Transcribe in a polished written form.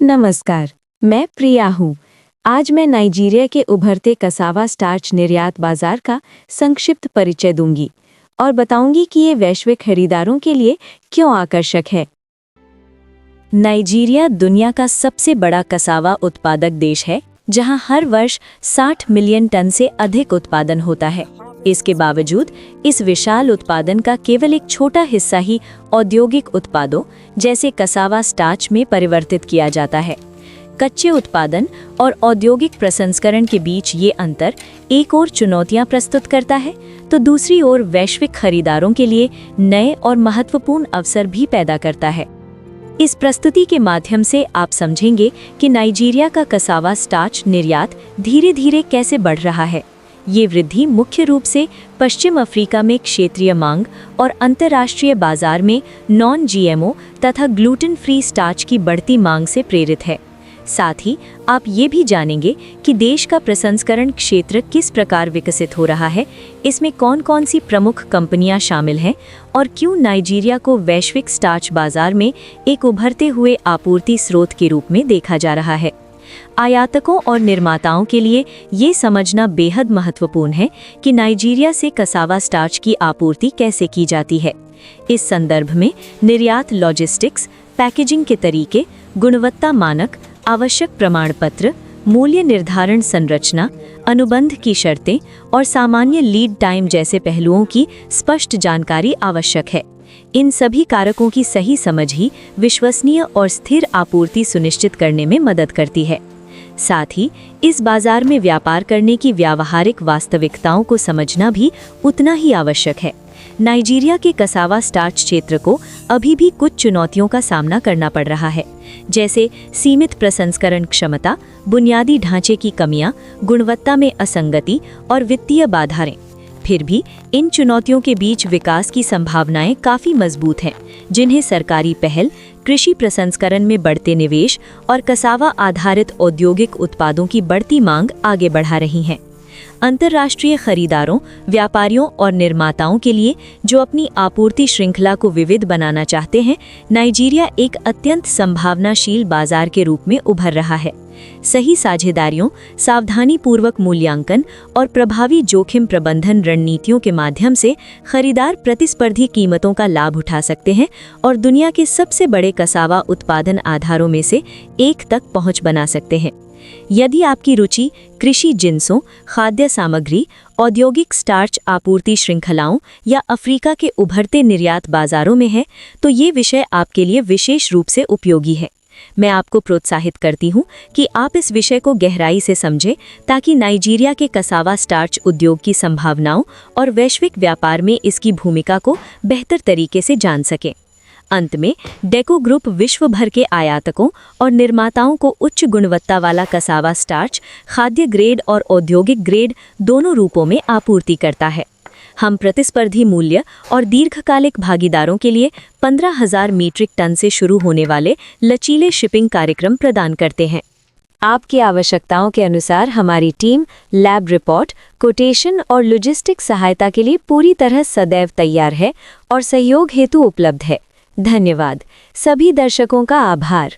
नमस्कार, मैं प्रिया हूँ। आज मैं नाइजीरिया के उभरते कसावा स्टार्च निर्यात बाजार का संक्षिप्त परिचय दूंगी और बताऊंगी कि ये वैश्विक खरीदारों के लिए क्यों आकर्षक है। नाइजीरिया दुनिया का सबसे बड़ा कसावा उत्पादक देश है, जहां हर वर्ष 60 मिलियन टन से अधिक उत्पादन होता है। इसके बावजूद इस विशाल उत्पादन का केवल एक छोटा हिस्सा ही औद्योगिक उत्पादों जैसे कसावा स्टार्च में परिवर्तित किया जाता है। कच्चे उत्पादन और औद्योगिक प्रसंस्करण के बीच ये अंतर एक ओर चुनौतियां प्रस्तुत करता है, तो दूसरी ओर वैश्विक खरीदारों के लिए नए और महत्वपूर्ण अवसर भी पैदा करता है। इस प्रस्तुति के माध्यम से आप समझेंगे कि नाइजीरिया का कसावा स्टार्च निर्यात धीरे धीरे कैसे बढ़ रहा है। ये वृद्धि मुख्य रूप से पश्चिम अफ्रीका में क्षेत्रीय मांग और अंतर्राष्ट्रीय बाजार में नॉन जीएमओ तथा ग्लूटेन फ्री स्टार्च की बढ़ती मांग से प्रेरित है। साथ ही आप ये भी जानेंगे कि देश का प्रसंस्करण क्षेत्र किस प्रकार विकसित हो रहा है, इसमें कौन कौन सी प्रमुख कंपनियां शामिल हैं और क्यों नाइजीरिया को वैश्विक स्टार्च बाजार में एक उभरते हुए आपूर्ति स्रोत के रूप में देखा जा रहा है। आयातकों और निर्माताओं के लिए ये समझना बेहद महत्वपूर्ण है कि नाइजीरिया से कसावा स्टार्च की आपूर्ति कैसे की जाती है। इस संदर्भ में निर्यात लॉजिस्टिक्स, पैकेजिंग के तरीके, गुणवत्ता मानक, आवश्यक प्रमाण पत्र, मूल्य निर्धारण संरचना, अनुबंध की शर्तें और सामान्य लीड टाइम जैसे पहलुओं की स्पष्ट जानकारी आवश्यक है। इन सभी कारकों की सही समझ ही विश्वसनीय और स्थिर आपूर्ति सुनिश्चित करने में मदद करती है। साथ ही इस बाजार में व्यापार करने की व्यावहारिक वास्तविकताओं को समझना भी उतना ही आवश्यक है। नाइजीरिया के कसावा स्टार्च क्षेत्र को अभी भी कुछ चुनौतियों का सामना करना पड़ रहा है, जैसे सीमित प्रसंस्करण क्षमता, बुनियादी ढांचे की कमियां, गुणवत्ता में असंगति और वित्तीय बाधाएं। फिर भी इन चुनौतियों के बीच विकास की संभावनाएं काफी मजबूत हैं, जिन्हें सरकारी पहल, कृषि प्रसंस्करण में बढ़ते निवेश और कसावा आधारित औद्योगिक उत्पादों की बढ़ती मांग आगे बढ़ा रही हैं। अंतर्राष्ट्रीय खरीदारों, व्यापारियों और निर्माताओं के लिए जो अपनी आपूर्ति श्रृंखला को विविध बनाना चाहते हैं, नाइजीरिया एक अत्यंत संभावनाशील बाजार के रूप में उभर रहा है। सही साझेदारियों, सावधानीपूर्वक मूल्यांकन और प्रभावी जोखिम प्रबंधन रणनीतियों के माध्यम से खरीदार प्रतिस्पर्धी कीमतों का लाभ उठा सकते हैं और दुनिया के सबसे बड़े कसावा उत्पादन आधारों में से एक तक पहुंच बना सकते हैं। यदि आपकी रुचि कृषि जिन्सों, खाद्य सामग्री, औद्योगिक स्टार्च आपूर्ति श्रृंखलाओं या अफ्रीका के उभरते निर्यात बाजारों में है, तो ये विषय आपके लिए विशेष रूप से उपयोगी है। मैं आपको प्रोत्साहित करती हूँ कि आप इस विषय को गहराई से समझें, ताकि नाइजीरिया के कसावा स्टार्च उद्योग की संभावनाओं और वैश्विक व्यापार में इसकी भूमिका को बेहतर तरीके से जान सकें। अंत में डेको ग्रुप विश्व भर के आयातकों और निर्माताओं को उच्च गुणवत्ता वाला कसावा स्टार्च खाद्य ग्रेड और औद्योगिक ग्रेड दोनों रूपों में आपूर्ति करता है। हम प्रतिस्पर्धी मूल्य और दीर्घकालिक भागीदारों के लिए 15,000 मीट्रिक टन से शुरू होने वाले लचीले शिपिंग कार्यक्रम प्रदान करते हैं। आपकी आवश्यकताओं के अनुसार हमारी टीम लैब रिपोर्ट, कोटेशन और लॉजिस्टिक सहायता के लिए पूरी तरह सदैव तैयार है और सहयोग हेतु उपलब्ध है। धन्यवाद। सभी दर्शकों का आभार।